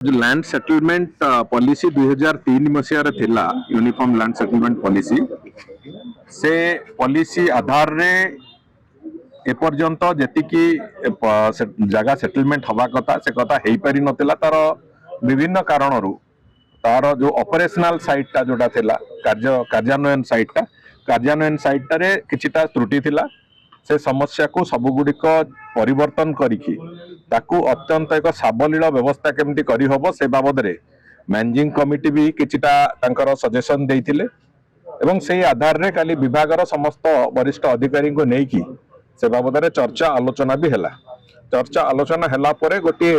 जो land settlement policy 2003 मसीह थिला uniform land settlement policy से पॉलिसी आधार रे एपर्यंत जेतिकी जगह सेटलमेंट हवा कथा से कथा हेई पारि नथिला तार विभिन्न कारणरू तार जो ऑपरेशनल साइट टा जोटा थिला कार्यान्वयन साइट रे किछिटा त्रुटि थिला से समस्या को सबुगुड़िक परिवर्तन करिकी ताकू अत्यंत एक साबलील व्यवस्था केमती करी हबो से बाबद रे मैनेजिंग कमिटी भी किछिटा तांकर सजेशन देइथिले एवं से आधार रे काली विभागर समस्त वरिष्ठ अधिकारी को नेकी से बाबद रे चर्चा आलोचना भी हैला। चर्चा आलोचना हैला परे गोटे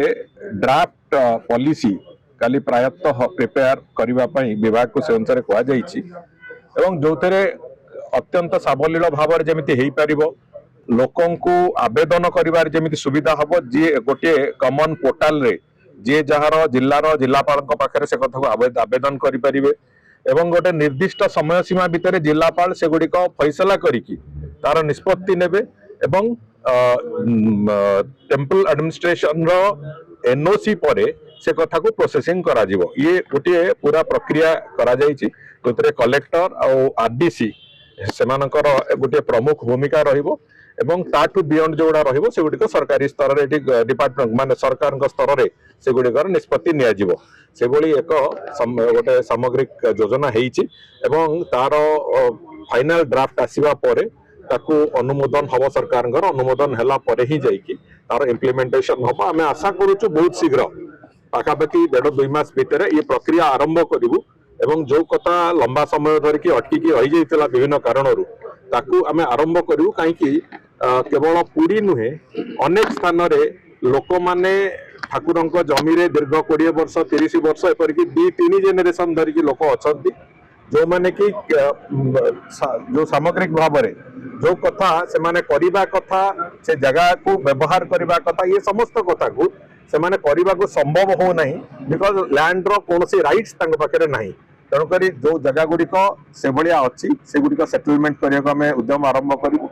ड्राफ्ट पॉलिसी काली प्रायतः प्रिपेयर करबा पई विभाग को से अनुसार कोआ जाईची एवं जोथरे अत्यंत साबलील भाव रे जेमिति हेई परिबो लोकन को आवेदन करिवार जेमिति सुविधा हबो जे गोटे कॉमन पोर्टल रे जे जहार जिल्लापाल पाखरे से कथा को आवेदन करि परिबे एवं गोटे निर्दिष्ट समय सीमा भितर जिल्लापाल से गुडी को फैसला करिकी तार निष्पत्ति नेबे एवं टेम्पल एडमिनिस्ट्रेशन रो एनओसी परे से कथा को प्रोसेसिंग करा जिवो ये गोटे पूरा प्रक्रिया करा जाईची तोतरे कलेक्टर और आरडीसी सेमानकर गोटे प्रमुख भूमिका रहिबो एवं ताठू बियॉन्ड जोड़ा रहिबो से गुडी को सरकारी स्तर रे डिपार्टमेंट माने सरकार स्तर रे से गुडी कर निष्पत्ति निया जिवो से बोली एक गोटे सामग्रिक योजना हेइची एवं तार फाइनल ड्राफ्ट आसीबा परे ताकू अनुमोदन हबो सरकार अनुमोदन हैला परे ही जाईकी तार इम्प्लीमेंटेशन हबो आमे आशा करूछु बहुत शीघ्र पाखापाखि 1.5-2 मास भितर ये प्रक्रिया आरंभ करिवु एवं जो कथा लंबा समय धरिकी अटकी रही जाइतिला विभिन्न कारणरू ताकू आमे आरंभ करिवु काईकी केवल पुरी नुहे अनेक स्थान रे लोक माने ठाकुरंक जमी रे दीर्घ 20 वर्ष 30 वर्ष एपरिकी 2-3 जेनेरेशन धरिकी लोक अछंती जो माने कि जो सामग्रिक भाव रे जो कथा से माने करिबा कथा से जगह को व्यवहार करिबा कथा ये समस्त कथा को से माने करिबा को संभव हो नहीं बिकॉज लैंड रो कोनोसी राइट्स तांग पाखरे नहीं तेणु करी जो जगह गुड़िक से भलिया अच्छी से गुड़िक सेटलमेंट करने उद्यम आरंभ करूँ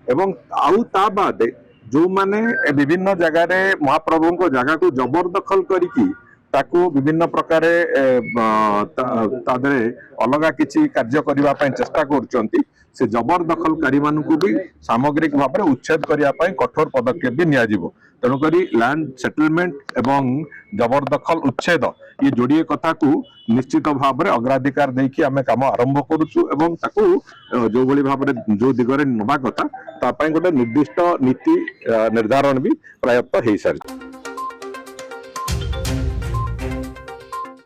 एवं आउ ता बाद जो माने विभिन्न जगह रे महाप्रभु को जगह को जबरदखल करिकी ताकू विभिन्न प्रकार तादरे अलगा किछि कार्य करिबा पय चेष्टा करचंती से जबरदखलकारी मानकू भी सामग्रिक भाव में उच्छेद करिया पय कठोर पदक्षेप भी निया जिवो तेणु करी लैंड सेटलमेंट एवं जबरदखल उच्छेद ये जोड़िए कथा को निश्चित भाव में अग्राधिकार देकी आमे काम आरंभ करूछु एवं ताकू जो भली भाव में जो दिगरे नबा कथा ता पय गोटे निर्दिष्ट नीति निर्धारण भी प्रायतः हेई सारी।